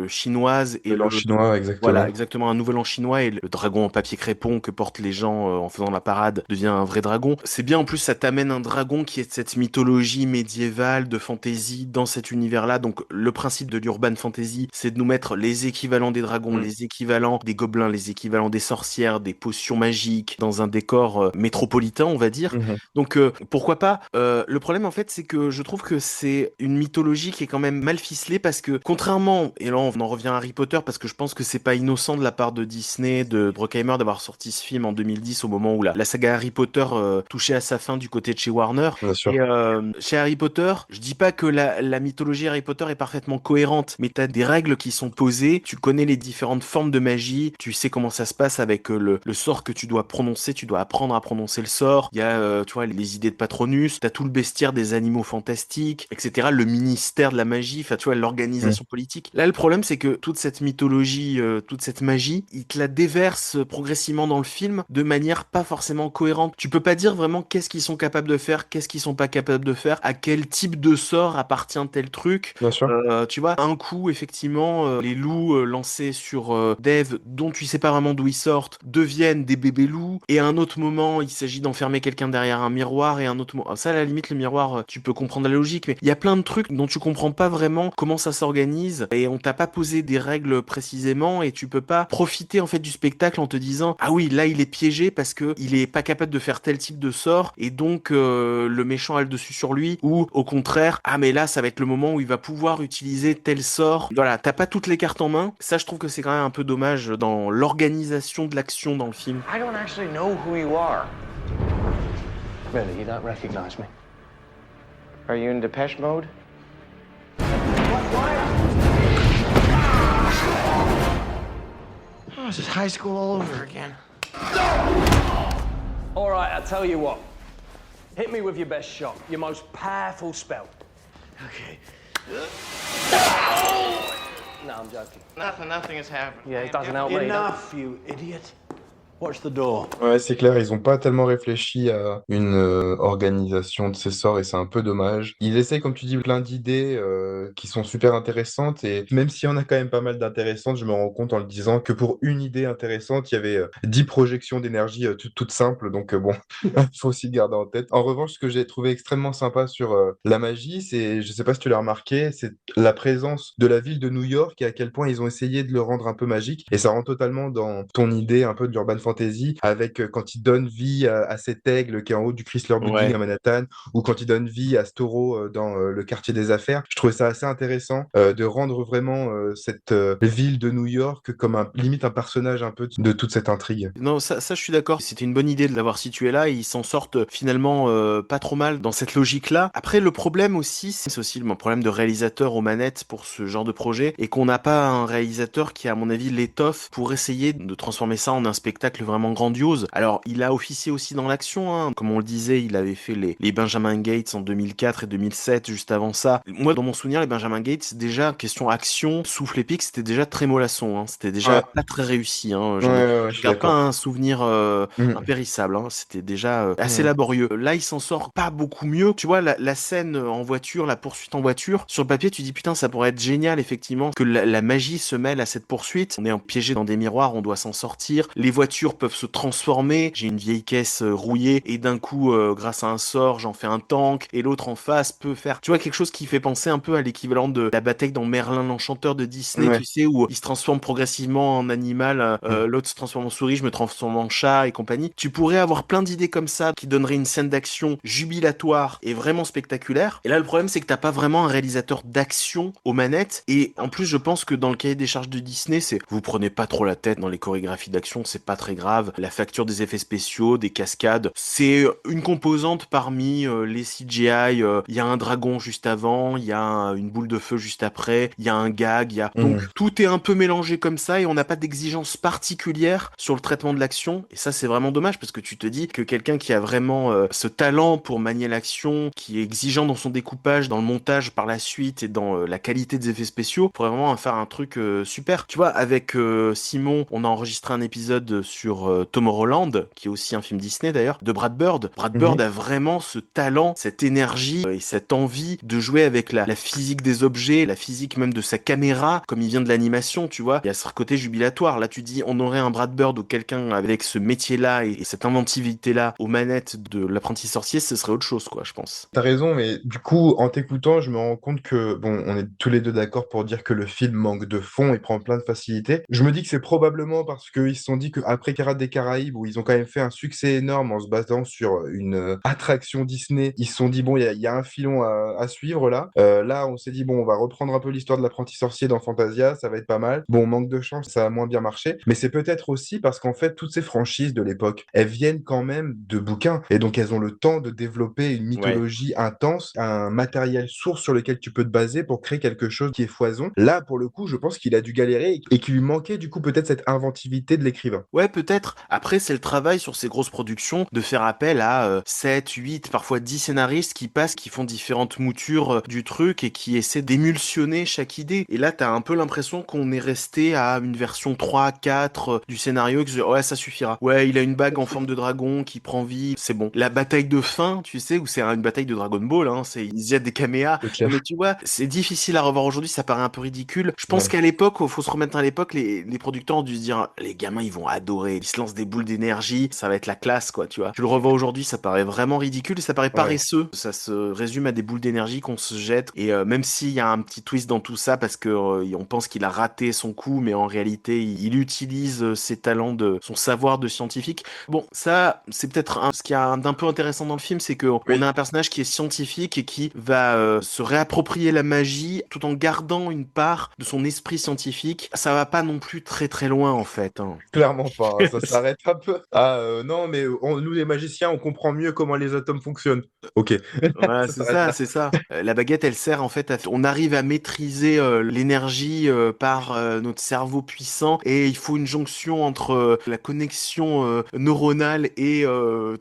chinoise et Le le lent chinois, voilà, exactement. exactement, un nouvel an chinois et le dragon en papier crépon que portent les gens en faisant la parade devient un vrai dragon. C'est bien en plus, ça t'amène un dragon qui est de cette mythologie médiévale, de fantasy, dans cet univers-là. Donc le principe de l'urban fantasy, c'est de nous mettre les équivalents des dragons, Mm. les équivalents des gobelins, les équivalents des sorcières, des potions magiques, dans un décor métropolitain, on va dire. Mhm. Donc pourquoi pas. Le problème en fait, c'est que je trouve que c'est une mythologie qui est quand même mal ficelée parce que contrairement, et là on en revient à Harry Potter parce que je pense que c'est pas innocent de la part de Disney, de Bruckheimer d'avoir sorti ce film en 2010 au moment où la saga Harry Potter touchait à sa fin du côté de chez Warner. Bien sûr. Et chez Harry Potter, je dis pas que la mythologie Harry Potter est parfaitement cohérente, mais t'as des règles qui sont posées, tu connais les différentes formes de magie, tu sais comment ça se passe avec le sort que tu dois prononcer, tu dois apprendre à prononcer le sort, il y a tu vois les idées de Patronus, t'as tout le bestiaire des animaux fantastiques, etc., le ministère de la magie, enfin tu vois l'organisation politique. Là le problème c'est que toute cette mythologie, toute cette magie, il te la déverse progressivement dans le film de manière pas forcément cohérente. Tu peux pas dire vraiment qu'est-ce qu'ils sont capables de faire, qu'est-ce qu'ils sont pas capables de faire, à quel type de sort appartient tel truc. Bien sûr. Tu vois, un coup, effectivement, les loups lancés sur Dave, dont tu sais pas vraiment d'où ils sortent, deviennent des bébés loups. Et à un autre moment, il s'agit d'enfermer quelqu'un derrière un miroir. Et à un autre moment, ça, à la limite, le miroir, tu peux comprendre la logique. Mais il y a plein de trucs dont tu comprends pas vraiment comment ça s'organise. Et on t'a pas posé des règles précisément. Et tu peux pas profiter, en fait, du spectacle en te disant, ah oui, là, il est piégé parce que il est pas capable de faire tel type de sort. Et donc, le méchant a le dessus sur lui. Ou, au contraire, ah mais là, ça va être le moment où il va pouvoir utiliser tel sort. Voilà, t'as pas toutes les cartes en main. Ça, je trouve que c'est quand même un peu dommage dans l'organisation de l'action dans le film. I don't actually know who you are. Really, you don't recognize me? Are you in Depeche mode? Oh, this is high school all over again. All right, I'll tell you what. Hit me with your best shot, your most powerful spell. Okay. No, I'm joking. Nothing has happened. Yeah, it doesn't help me. Enough, you idiot. Watch the door. Ouais, c'est clair, ils ont pas tellement réfléchi à une organisation de ces sorts et c'est un peu dommage. Ils essayent, comme tu dis, plein d'idées qui sont super intéressantes et même s'il y en a quand même pas mal d'intéressantes, je me rends compte en le disant que pour une idée intéressante, il y avait 10 projections d'énergie toutes simples, donc bon, il faut aussi le garder en tête. En revanche, ce que j'ai trouvé extrêmement sympa sur la magie, c'est, je sais pas si tu l'as remarqué, c'est la présence de la ville de New York et à quel point ils ont essayé de le rendre un peu magique et ça rentre totalement dans ton idée un peu de l'urban fantasy avec quand il donne vie à cet aigle qui est en haut du Chrysler Building Ouais. à Manhattan ou quand il donne vie à ce taureau dans le quartier des affaires. Je trouvais ça assez intéressant de rendre vraiment cette ville de New York comme limite un personnage un peu de toute cette intrigue. Non, ça je suis d'accord. C'était une bonne idée de l'avoir situé là et ils s'en sortent finalement pas trop mal dans cette logique-là. Après, le problème aussi, c'est aussi le problème de réalisateur aux manettes pour ce genre de projet et qu'on n'a pas un réalisateur qui, à mon avis, l'étoffe pour essayer de transformer ça en un spectacle spectacle vraiment grandiose. Alors, il a officié aussi dans l'action, hein. Comme on le disait, il avait fait les Benjamin Gates en 2004 et 2007, juste avant ça. Moi, dans mon souvenir, les Benjamin Gates, déjà, question action, souffle épique, c'était déjà très mollasson, hein. C'était déjà Ouais, pas très réussi, hein. ouais, je Je suis garde pas d'accord. un souvenir Mm, impérissable, hein. C'était déjà assez mm. laborieux. Là, il s'en sort pas beaucoup mieux. Tu vois, la scène en voiture, la poursuite en voiture, sur le papier, tu dis putain, ça pourrait être génial, effectivement, que la magie se mêle à cette poursuite. On est piégé dans des miroirs, on doit s'en sortir. Les voitures peuvent se transformer. J'ai une vieille caisse rouillée et d'un coup, grâce à un sort, j'en fais un tank et l'autre en face peut faire, tu vois, quelque chose qui fait penser un peu à l'équivalent de la bataille dans Merlin l'Enchanteur de Disney, tu Ouais. sais, où il se transforme progressivement en animal, Mm. l'autre se transforme en souris, je me transforme en chat et compagnie. Tu pourrais avoir plein d'idées comme ça qui donneraient une scène d'action jubilatoire et vraiment spectaculaire. Et là, le problème, c'est que t'as pas vraiment un réalisateur d'action aux manettes. Et en plus, je pense que dans le cahier des charges de Disney, c'est vous prenez pas trop la tête dans les chorégraphies d'action, c'est pas très grave. La facture des effets spéciaux, des cascades, c'est une composante parmi les CGI. Il y a un dragon juste avant, il y a une boule de feu juste après, il y a un gag, il y a donc Mm. tout est un peu mélangé comme ça et on n'a pas d'exigence particulière sur le traitement de l'action. Et ça, c'est vraiment dommage parce que tu te dis que quelqu'un qui a vraiment ce talent pour manier l'action, qui est exigeant dans son découpage, dans le montage par la suite et dans la qualité des effets spéciaux, pourrait vraiment en faire un truc super. Tu vois, avec Simon, on a enregistré un épisode sur Tomorrowland, qui est aussi un film Disney d'ailleurs, de Brad Bird. Brad Bird Mhm. a vraiment ce talent, cette énergie et cette envie de jouer avec la physique des objets, la physique même de sa caméra, comme il vient de l'animation, tu vois. Il y a ce côté jubilatoire. Là, tu dis, on aurait un Brad Bird ou quelqu'un avec ce métier-là et cette inventivité-là aux manettes de l'apprenti sorcier, ce serait autre chose, quoi, je pense. T'as raison, mais du coup, en t'écoutant, je me rends compte que, bon, on est tous les deux d'accord pour dire que le film manque de fond et prend plein de facilité. Je me dis que c'est probablement parce qu'ils se sont dit qu'après Pirates des Caraïbes, où ils ont quand même fait un succès énorme en se basant sur une attraction Disney, ils se sont dit, bon, il y a un filon à suivre là. Là, on s'est dit, bon, on va reprendre un peu l'histoire de l'apprenti sorcier dans Fantasia, ça va être pas mal. Bon, manque de chance, ça a moins bien marché. Mais c'est peut-être aussi parce qu'en fait, toutes ces franchises de l'époque, elles viennent quand même de bouquins. Et donc, elles ont le temps de développer une Ouais. mythologie intense, un matériel source sur lequel tu peux te baser pour créer quelque chose qui est foison. Là, pour le coup, je pense qu'il a dû galérer et qu'il lui manquait du coup peut-être cette inventivité de l'écrivain. Ouais, peut-être. Après, c'est le travail sur ces grosses productions de faire appel à 7, 8, parfois 10 scénaristes qui passent, qui font différentes moutures du truc et qui essaient d'émulsionner chaque idée. Et là, t'as un peu l'impression qu'on est resté à une version 3, 4 du scénario et que ouais, ça suffira. Ouais, il a une bague en forme de dragon qui prend vie, c'est bon. La bataille de fin, tu sais, où c'est une bataille de Dragon Ball, hein, ils jettent des caméas. C'est Non, mais clair. tu vois, c'est difficile à revoir aujourd'hui, ça paraît un peu ridicule. Je pense Ouais. qu'à l'époque, faut se remettre à l'époque, les producteurs ont dû se dire, les gamins, ils vont adorer. Ils se lancent des boules d'énergie, ça va être la classe, quoi, tu vois. Tu le revois aujourd'hui, ça paraît vraiment ridicule et ça paraît Ouais. paresseux. Ça se résume à des boules d'énergie qu'on se jette. Et même s'il y a un petit twist dans tout ça, parce que on pense qu'il a raté son coup, mais en réalité, il utilise ses talents son savoir de scientifique. Bon, ça, c'est peut-être ce qui y a d'un peu intéressant dans le film, c'est que on Oui. a un personnage qui est scientifique et qui va se réapproprier la magie tout en gardant une part de son esprit scientifique. Ça va pas non plus très très loin en fait, hein. Clairement pas, hein. Ça s'arrête un peu. Ah non, mais nous les magiciens, on comprend mieux comment les atomes fonctionnent. Ok, Voilà, ça c'est s'arrête ça, là. c'est ça. La baguette, elle sert en fait on arrive à maîtriser l'énergie par notre cerveau puissant et il faut une jonction entre la connexion neuronale et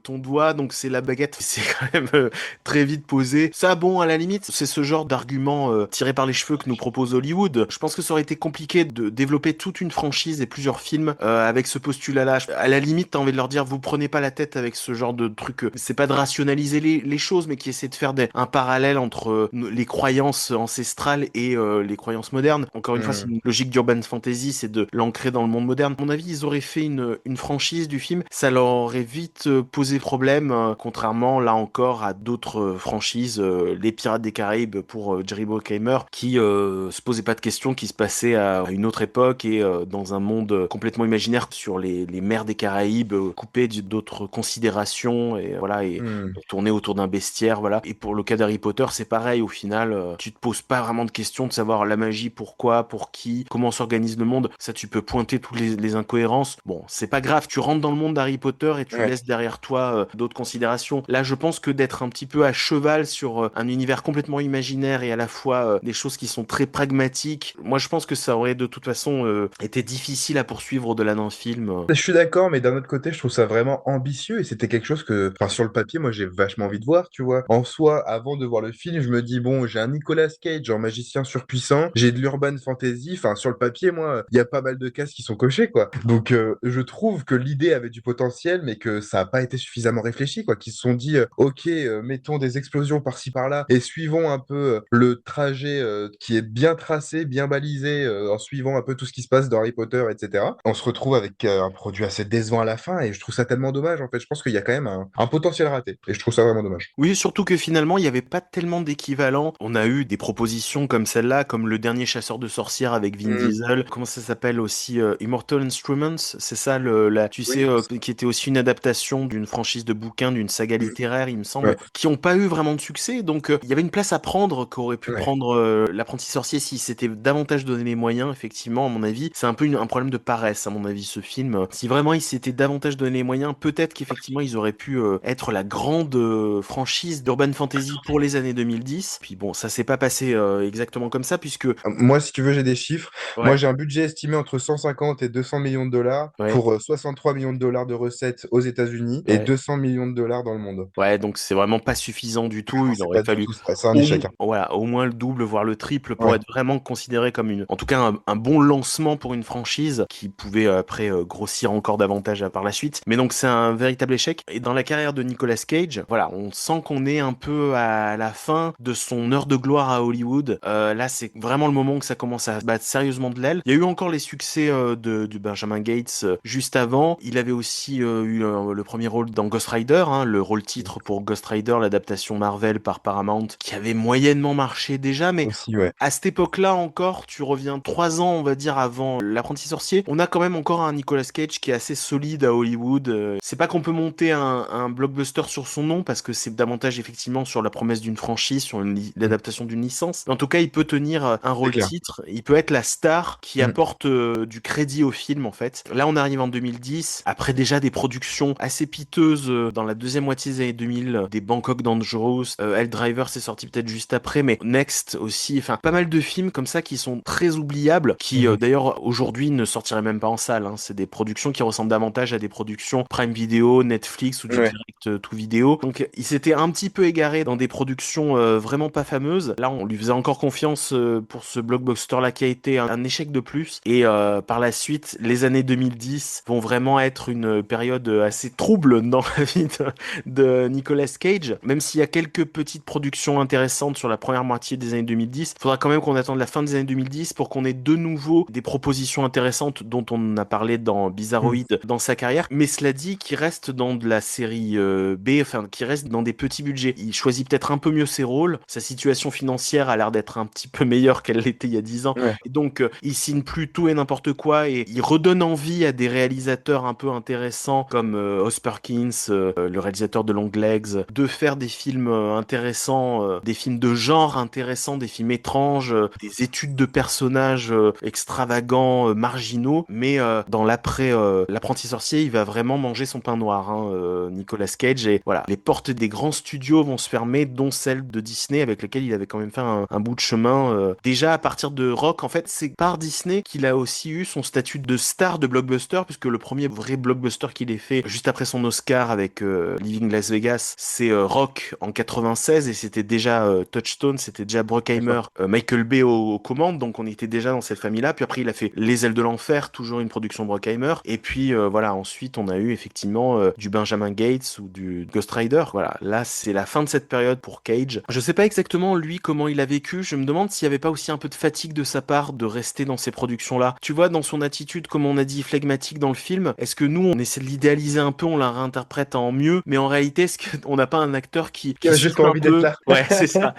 ton doigt, donc c'est la baguette. C'est quand même très vite posé. Ça, bon, à la limite, c'est ce genre d'argument tiré par les cheveux que nous propose Hollywood. Je pense que ça aurait été compliqué de développer toute une franchise et plusieurs films avec ce postulat-là. À la limite, t'as envie de leur dire, vous prenez pas la tête avec ce genre de truc. C'est pas de rationaliser les choses, mais qui essaie de faire un parallèle entre les croyances ancestrales et les croyances modernes. Encore une fois, c'est Hmm. une logique d'urban fantasy, c'est de l'ancrer dans le monde moderne. À mon avis, ils auraient fait une franchise du film, ça leur aurait vite posé problème, contrairement là encore à d'autres franchises, les Pirates des Caraïbes pour Jerry Bruckheimer, qui se posait pas de questions, qui se passait à une autre époque et dans un monde complètement imaginaire sur les mers des Caraïbes, coupé d'autres considérations et voilà et Hmm. tourné autour d'un bestiaire, voilà. Et pour le cas d'Harry Potter, c'est pareil, au final, tu te poses pas vraiment de questions de savoir la magie, pourquoi, pour qui, comment s'organise le monde. Ça, tu peux pointer toutes les incohérences. Bon, c'est pas grave, tu rentres dans le monde d'Harry Potter et tu Ouais. laisses derrière toi d'autres considérations. Là, je pense que d'être un petit peu à cheval sur un univers complètement imaginaire et à la fois des choses qui sont très pragmatiques, moi, je pense que ça aurait de toute façon été difficile à poursuivre au-delà d'un film. Je suis d'accord, mais d'un autre côté, je trouve ça vraiment ambitieux et c'était quelque chose que, enfin, sur le papier, moi, j'ai vachement envie de voir, tu vois. En soi, avant de voir le film, je me dis, bon, j'ai un Nicolas Cage en magicien surpuissant, j'ai de l'urban fantasy, enfin, sur le papier, moi, il y a pas mal de cases qui sont cochées, quoi. Donc, je trouve que l'idée avait du potentiel, mais que ça a pas été suffisamment réfléchi, quoi. Qu'ils se sont dit, ok, mettons des explosions par-ci par-là et suivons un peu le trajet qui est bien tracé, bien balisé, en suivant un peu tout ce qui se passe dans Harry Potter, etc. On se retrouve avec un produit assez décevant à la fin et je trouve ça tellement dommage, en fait. Je pense qu'il y a quand même un potentiel raté et je trouve ça vraiment dommage. Oui, surtout que finalement, il n'y avait pas tellement d'équivalent. On a eu des propositions comme celle-là, comme Le Dernier Chasseur de Sorcières avec Vin Mm. Diesel. Comment ça s'appelle aussi Immortal Instruments, c'est ça, tu Oui. sais, qui était aussi une adaptation d'une franchise de bouquins, d'une saga littéraire, il me semble, Ouais. qui n'ont pas eu vraiment de succès. Donc, il y avait une place à prendre qu'aurait pu Ouais. prendre L'Apprenti Sorcier si c'était davantage donné les moyens, effectivement, à mon avis. C'est un peu un problème de paresse, à mon avis, ce film. Si vraiment il s'était davantage donné les moyens, peut-être qu'effectivement, ils auraient pu être la grande franchise d'Urban Fantasy pour les années 2010. Puis bon, ça s'est pas passé exactement comme ça, puisque... Moi, si tu veux, j'ai des chiffres. Moi, Ouais, j'ai un budget estimé entre 150 et 200 millions de dollars ouais, pour 63 millions de dollars de recettes aux États-Unis et ouais. 200 millions de dollars dans le monde. Ouais, donc c'est vraiment pas suffisant du tout. Non, Il c'est aurait pas du fallu tout ça. C'est un échec, hein. voilà, au moins le double, voire le triple pour Ouais. être vraiment considéré comme en tout cas, un bon lancement pour une franchise qui pouvait après grossir encore davantage par la suite. Mais donc c'est un véritable échec. Et dans la carrière de Nicolas Cage, voilà, on sent qu'on est un peu à la fin de son heure de gloire à Hollywood. Là, c'est vraiment le moment où ça commence à se battre sérieusement de l'aile. Il y a eu encore les succès du Benjamin Gates juste avant. Il avait aussi eu le premier rôle dans Ghost Rider, hein, le rôle titre pour Ghost Rider, l'adaptation Marvel par Paramount, qui avait moyennement marché déjà, mais Aussi, ouais. à cette époque-là encore, tu reviens 3 ans, on va dire, avant L'Apprenti Sorcier, on a quand même encore un Nicolas Cage qui est assez solide à Hollywood. C'est pas qu'on peut monter un blockbuster sur son nom, parce que c'est davantage effectivement sur la promesse d'une franchise, sur Mm. l'adaptation d'une licence. Mais en tout cas, il peut tenir un C'est rôle clair. titre, il peut être la star qui Mm. apporte du crédit au film, en fait. Là, on arrive en 2010, après déjà des productions assez piteuses dans la deuxième moitié des années 2000, des Bangkok Dangerous, Helldriver c'est sorti peut-être juste après, mais Next aussi, enfin pas mal de films comme ça qui sont très oubliables, qui Mhm. d'ailleurs aujourd'hui ne sortiraient même pas en salle, hein. C'est des productions qui ressemblent davantage à des productions Prime Video, Netflix ou du Ouais. direct to vidéo. Donc il s'était un petit peu égaré dans des productions vraiment pas fameuses. Là on lui faisait encore confiance pour ce blockbuster là qui a été un échec de plus. Et par la suite, les années 2010 vont vraiment être une période assez trouble dans la vie de Nicolas Cage. Même s'il y a quelques petites productions intéressantes sur la première moitié des années 2010, il faudra quand même qu'on attende la fin des années 2010 pour qu'on ait de nouveau des propositions intéressantes dont on a parlé dans Mm. Bizarroid dans sa carrière. Mais cela dit, qui reste dans de la série B, enfin qui reste dans des petits budgets. Il choisit peut-être un peu mieux ses rôles. Sa situation financière a l'air d'être un petit peu meilleure qu'elle l'était il y a 10 ans. Ouais. Et donc, il signe plus tout et n'importe quoi et il redonne envie à des réalisateurs un peu intéressants comme Os Perkins, le réalisateur de Longlegs, de faire des films intéressants, des films de genre intéressants, des films étranges, des études de personnages extravagants, marginaux. Mais dans l'apprenti sorcier, il va vraiment manger son pain noir, hein, Nicolas Cage. Et voilà, les portes des grands studios vont se fermer, dont celle de Disney, avec laquelle il avait quand même fait un bout de chemin. Déjà à partir de Rock, en fait, c'est par Disney qu'il a aussi eu son statut de star de blockbuster, puisque le premier vrai blockbuster qu'il ait fait juste après son Oscar avec Living Las Vegas, c'est Rock en 96, et c'était déjà Touchstone, c'était déjà Bruckheimer, Michael Bay aux commandes, donc on était déjà dans cette famille-là. Puis après, il a fait Les Ailes de l'Enfer, toujours une production Bruckheimer. Et puis voilà, ensuite, on a eu effectivement du Benjamin Gates ou du Ghost Rider. Voilà, là, c'est la fin de cette période pour Cage. Je sais pas exactement, lui, comment il a vécu. Je me demande s'il y avait pas aussi un peu de fatigue de sa part de rester dans ces productions-là. Tu vois, dans son attitude, comme on a dit, flegmatique dans le film, est-ce que nous, on essaie de l'idéaliser un peu, on la réinterprète en mieux, mais en réalité, est-ce qu'on n'a pas un acteur Qui a juste souffle un envie d'être peu? là. Ouais, c'est ça.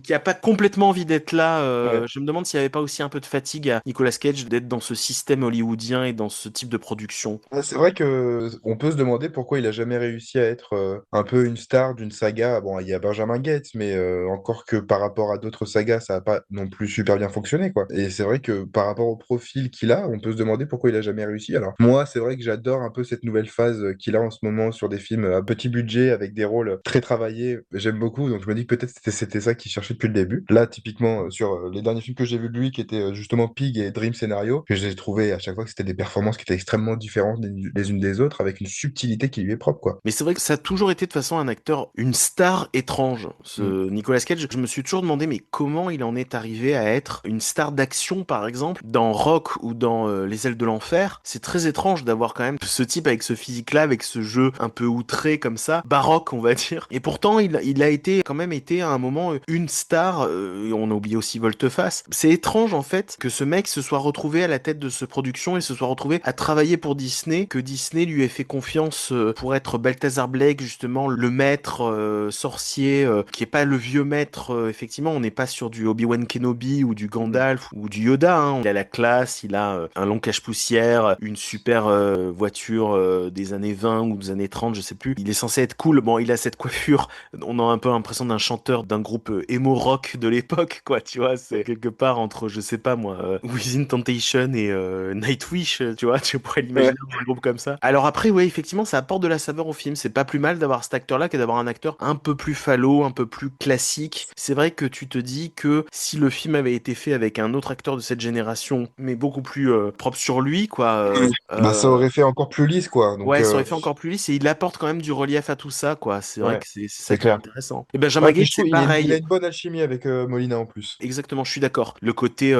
Qui a pas complètement envie d'être là. Ouais. Je me demande s'il y avait pas aussi un peu de fatigue à Nicolas Cage d'être dans ce système hollywoodien et dans ce type de production. C'est vrai que on peut se demander pourquoi il a jamais réussi à être un peu une star d'une saga. Bon, il y a Benjamin Gates, mais encore que par rapport à d'autres sagas, ça n'a pas non plus super bien fonctionné, quoi. Et c'est vrai que par rapport au profil qu'il a, on peut se demander pourquoi il a jamais réussi. Alors, moi, c'est vrai que j'adore un peu cette nouvelle phase qu'il a en ce moment sur des films à petit budget avec des rôles très travaillés. J'aime beaucoup, donc je me dis que peut-être c'était ça qu'il cherchait depuis le début. Là, typiquement, sur les derniers films que j'ai vus de lui, qui étaient justement Pig et Dream Scenario, que j'ai trouvé à chaque fois que c'était des performances qui étaient extrêmement différentes les unes des autres, avec une subtilité qui lui est propre, quoi. Mais c'est vrai que ça a toujours été de toute façon un acteur, une star étrange. Ce Nicolas Cage, je me suis toujours demandé mais comment il en est arrivé à être une star d'action par exemple dans Rock ou dans Les Ailes de l'Enfer. C'est très étrange d'avoir quand même ce type avec ce physique-là, avec ce jeu un peu outré comme ça, baroque on va dire. Et pourtant il a été quand même été à un moment une star. On a oublié aussi Volteface. C'est étrange en fait que ce mec se soit retrouvé à la tête de ce production et se soit retrouvé à travailler pour Disney, que Disney lui ait fait confiance pour être Balthazar Blake, justement le maître sorcier, qui est pas le vieux maître. Effectivement, on n'est pas sur du Obi-Wan Kenobi ou du Gandalf ou du Yoda. Hein. Il a la classe, il a un long cache-poussière, une super voiture des années 20 ou des années 30, je sais plus. Il est censé être cool. Bon, il a cette coiffure. On a un peu l'impression d'un chanteur d'un groupe emo rock de l'époque, quoi. Tu vois, c'est quelque part entre, je sais pas moi, Within Temptation et Nightwish. Tu vois, tu pourrais l'imaginer dans un groupe comme ça. Alors après, ouais, effectivement, ça apporte de la saveur au film. C'est pas plus mal d'avoir cet acteur-là que d'avoir un acteur un peu plus falot, un peu plus classique. C'est vrai que tu te dis que si le film avait été fait avec un autre acteur de cette génération, mais beaucoup plus propre sur lui, quoi. Bah, ça aurait fait encore plus lisse, quoi. Donc, Ouais, ça aurait fait encore plus lisse et il apporte quand même du relief à tout ça, quoi. C'est vrai ouais, que c'est ça c'est qui est clair. intéressant. Et Benjamin Ouais, puis Gates, je c'est trouve il a pareil. une bonne alchimie avec Molina en plus. Exactement, je suis d'accord. Le côté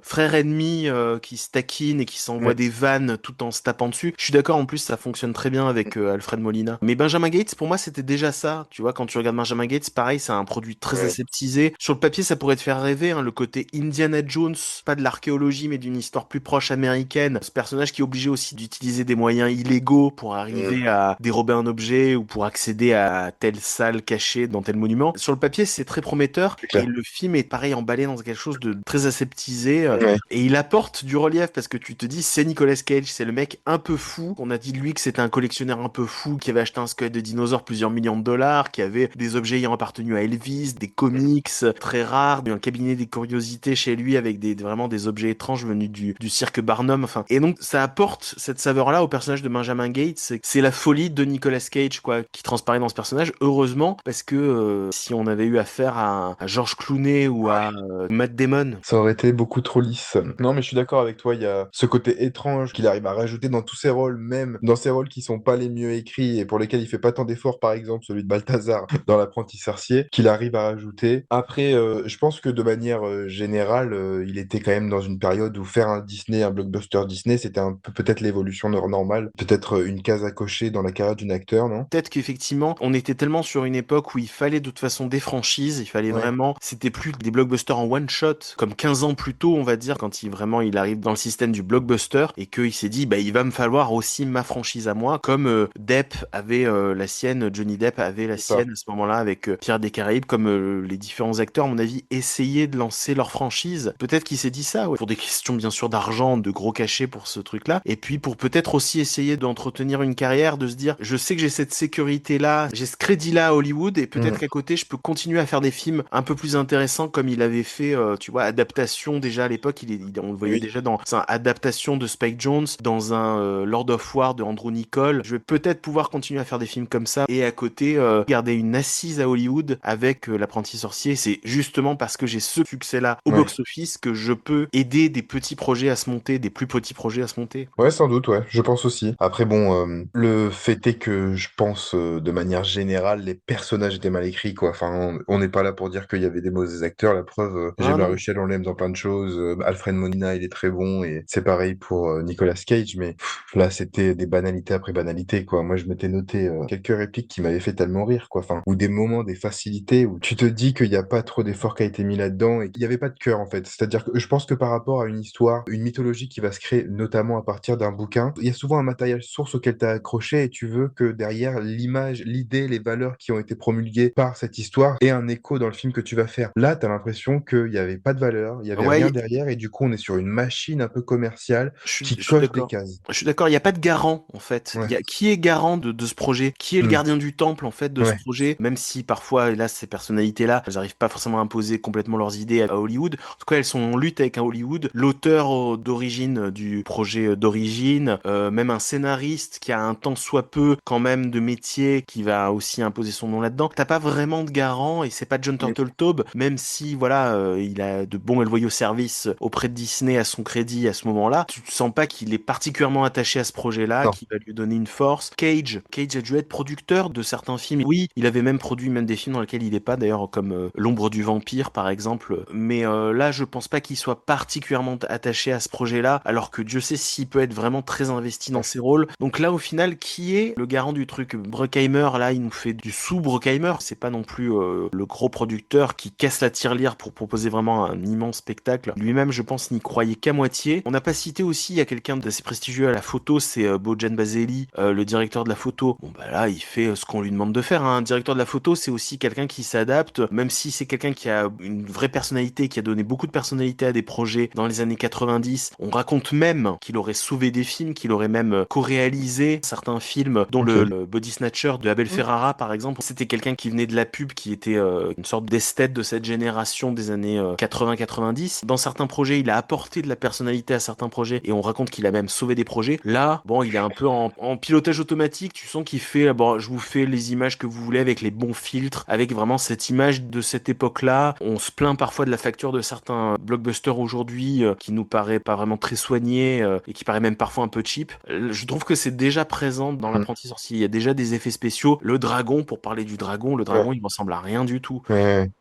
frère ennemi qui se taquine et qui s'envoie Ouais. des vannes tout en se tapant dessus. Je suis d'accord, en plus ça fonctionne très bien avec Alfred Molina. Mais Benjamin Gates, pour moi, c'était déjà ça. Tu vois, quand tu regardes Benjamin Gates, pareil, c'est un produit très Ouais. aseptisé. Sur le papier, ça pourrait te faire rêver, hein, le côté Indiana Jones, pas de l'archéologie, mais d'une histoire plus proche américaine. Ce personnage qui est obligé aussi d'utiliser des moyens illégaux pour arriver à dérober un objet ou pour accéder à telle salle cachée dans tel monument. Sur le papier, c'est très prometteur. C'est clair. Et le film est pareil emballé dans quelque chose de très aseptisé. Ouais. Et il apporte du relief parce que tu te dis, c'est Nicolas Cage, c'est le mec un peu fou. On a dit de lui que c'était un collectionneur un peu fou qui avait acheté un squelette de dinosaure plusieurs millions de dollars, qui avait des objets ayant appartenu à Elvis, des comics très rares, un cabinet des curiosités chez lui avec vraiment des objets étranges venus du cirque Barnum. Enfin, et donc ça apporte cette saveur-là au personnage de Benjamin Gates. C'est la folie de Nicolas Cage, quoi, qui transparaît dans ce personnage. Heureusement, parce que si on avait eu affaire à George Clooney ou à Matt Damon. Ça aurait été beaucoup trop lisse. Non, mais je suis d'accord avec toi, il y a ce côté étrange qu'il arrive à rajouter dans tous ses rôles, même dans ses rôles qui sont pas les mieux écrits et pour lesquels il fait pas tant d'efforts, par exemple celui de Balthazar dans L'Apprenti Sorcier, qu'il arrive à rajouter. Après, je pense que de manière générale, il était quand même dans une période où faire un Disney, un blockbuster Disney, c'était un peu peut-être l'évolution normale, peut-être une case à cocher dans la carrière d'un acteur, non? Peut-être qu'effectivement, on était tellement sur une époque où il fallait de toute façon des franchises, il fallait Ouais. vraiment, c'était plus des blockbusters en one shot, comme 15 ans plus tôt, on va dire, quand il arrive dans le système du blockbuster et qu'il s'est dit, bah, il va me falloir aussi ma franchise à moi, comme Depp avait la sienne, Johnny Depp avait la C'est ça. sienne à ce moment-là avec Pierre des Caraïbes, comme les différents acteurs, à mon avis, essayaient de lancer leur franchise. Peut-être qu'il s'est dit ça, ouais, pour des questions bien sûr d'argent, de gros cachets pour ce truc-là, et puis pour peut-être aussi essayer d'entretenir une carrière, de se dire, je sais que j'ai cette sécurité-là, j'ai ce crédit-là à Hollywood, et peut-être qu'à côté, je peux continuer à faire des films un peu plus intéressants comme il avait fait, tu vois, adaptation déjà à l'époque, on le voyait Oui. déjà dans une adaptation de Spike Jonze, dans un Lord of War de Andrew Niccol. Je vais peut-être pouvoir continuer à faire des films comme ça, et à côté, garder une assise à Hollywood avec L'Apprenti Sorcier. C'est justement parce que j'ai ce succès-là au Ouais. box-office que je peux aider des petits projets à se monter, des plus petits projets à se monter. Ouais, sans doute, ouais, je pense aussi. Après, bon, le fait est que je pense, de manière générale, les personnages étaient mal écrits, quoi. Enfin, on n'est pas là pour dire qu'il y avait des mauvais acteurs. La preuve, Ah Jim non. Russell, on l'aime dans plein de choses. Alfred Molina, il est très bon. Et c'est pareil pour Nicolas Cage. Mais là, c'était des banalités après banalités, quoi. Moi, je m'étais noté quelques répliques qui m'avaient fait tellement rire, quoi. Enfin, ou des moments, des facilités où tu te dis qu'il n'y a pas trop d'effort qui a été mis là-dedans et qu'il n'y avait pas de cœur, en fait. C'est-à-dire que je pense que par rapport à une histoire, une mythologie qui va se créer notamment à partir d'un bouquin, il y a souvent un matériel source auquel tu as accroché et tu veux que derrière l'image, l'idée, les valeurs qui ont été promulguées par cette histoire aient un écho dans le film que tu vas faire. Là, tu as l'impression qu'il n'y avait pas de valeur, il n'y avait rien Ouais, derrière et du coup, on est sur une machine un peu commerciale qui je suis coche des d'accord. cases. Je suis d'accord, il n'y a pas de garant en fait. Ouais. Qui est garant de ce projet? Qui est le Mm. gardien du temple en fait de ce Ouais. projet? Même si parfois, hélas, ces personnalités-là, elles n'arrivent pas forcément à imposer complètement leurs idées à Hollywood. En tout cas, elles sont en lutte avec un Hollywood. L'auteur d'origine du projet d'origine, même un scénariste qui a un tant soit peu quand même de métier qui va aussi imposer son nom là-dedans. T'as pas vraiment de garant et c'est pas John Turteltaub, même si voilà, il a de bons et loyaux services auprès de Disney à son crédit à ce moment-là. Tu te sens pas qu'il qu'il est particulièrement attaché à ce projet-là, Non. qui va lui donner une force. Cage a dû être producteur de certains films. Oui, il avait même produit même des films dans lesquels il n'est pas, d'ailleurs, comme L'ombre du vampire, par exemple. Mais là, je pense pas qu'il soit particulièrement attaché à ce projet-là, alors que Dieu sait s'il peut être vraiment très investi dans ses rôles. Donc là, au final, qui est le garant du truc? Bruckheimer, là, il nous fait du sous-Bruckheimer. C'est pas non plus le gros producteur qui casse la tirelire pour proposer vraiment un immense spectacle. Lui-même, je pense, n'y croyait qu'à moitié. On n'a pas cité aussi, il y a quelqu'un d'assez prestigieux à la photo, c'est Bojan Baseli, le directeur de la photo. Bon, bah là, il fait ce qu'on lui demande de faire, hein. Un directeur de la photo, c'est aussi quelqu'un qui s'adapte, même si c'est quelqu'un qui a une vraie personnalité, qui a donné beaucoup de personnalité à des projets dans les années 90. On raconte même qu'il aurait sauvé des films, qu'il aurait même co-réalisé certains films, dont le Body Snatcher de Abel Ferrara, par exemple. C'était quelqu'un qui venait de la pub, qui était une sorte d'esthète de cette génération des années 80-90. Dans certains projets, il a apporté de la personnalité à certains projets, et on raconte qu'il a même sauvé des projets. Là, bon, il est un peu en pilotage automatique. Tu sens qu'il fait, bon, je vous fais les images que vous voulez avec les bons filtres, avec vraiment cette image de cette époque-là. On se plaint parfois de la facture de certains blockbusters aujourd'hui qui nous paraît pas vraiment très soigné et qui paraît même parfois un peu cheap. Je trouve que c'est déjà présent dans L'Apprenti Sorcier. Il y a déjà des effets spéciaux. Le dragon, pour parler du dragon, il ressemble à rien du tout.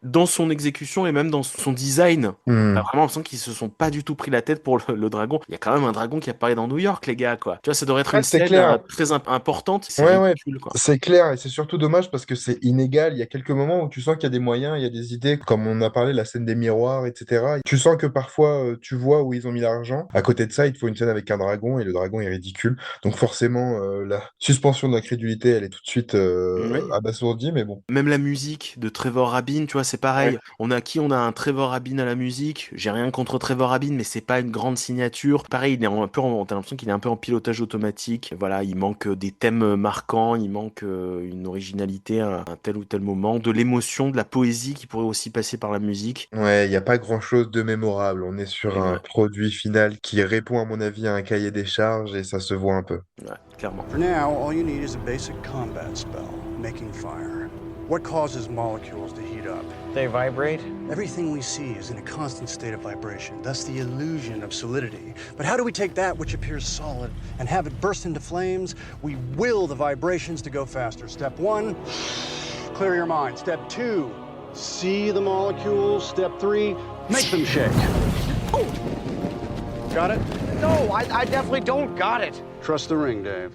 Dans son exécution et même dans son design, t'as vraiment l'impression qu'ils se sont pas du tout pris la tête pour le dragon. Il y a quand même un dragon qui apparaît dans New York, les gars, quoi. Tu vois, ça devrait être une c'est scène clair. très importante. C'est Ouais, ridicule, quoi. c'est clair, et c'est surtout dommage parce que c'est inégal. Il y a quelques moments où tu sens qu'il y a des moyens, il y a des idées, comme on a parlé, la scène des miroirs, etc. Tu sens que parfois, tu vois où ils ont mis l'argent. À côté de ça, il te faut une scène avec un dragon, et le dragon est ridicule. Donc forcément, la suspension d'incrédulité, elle est tout de suite Ouais. abasourdie, mais bon. Même la musique de Trevor Rabin, tu vois, c'est pareil. Ouais. On a un Trevor Rabin à la musique. J'ai rien contre Trevor Rabin, mais c'est pas une grande signature. Pareil, il est t'as l'impression qu'il est un peu en pilotage automatique. Voilà, il manque des thèmes marquants, il manque une originalité à un tel ou tel moment, de l'émotion, de la poésie qui pourrait aussi passer par la musique. Ouais, il n'y a pas grand-chose de mémorable. On est sur un Ouais, produit final qui répond, à mon avis, à un cahier des charges, et ça se voit un peu. ouais, clairement. For now, all you need is a basic combat spell, making fire. What causes molecules to heat up? They vibrate? Everything we see is in a constant state of vibration, thus the illusion of solidity. But how do we take that which appears solid and have it burst into flames? We will the vibrations to go faster. Step 1, clear your mind. Step 2, see the molecules. Step 3, make them shake. Got it? No, I definitely don't got it. Trust the ring, Dave.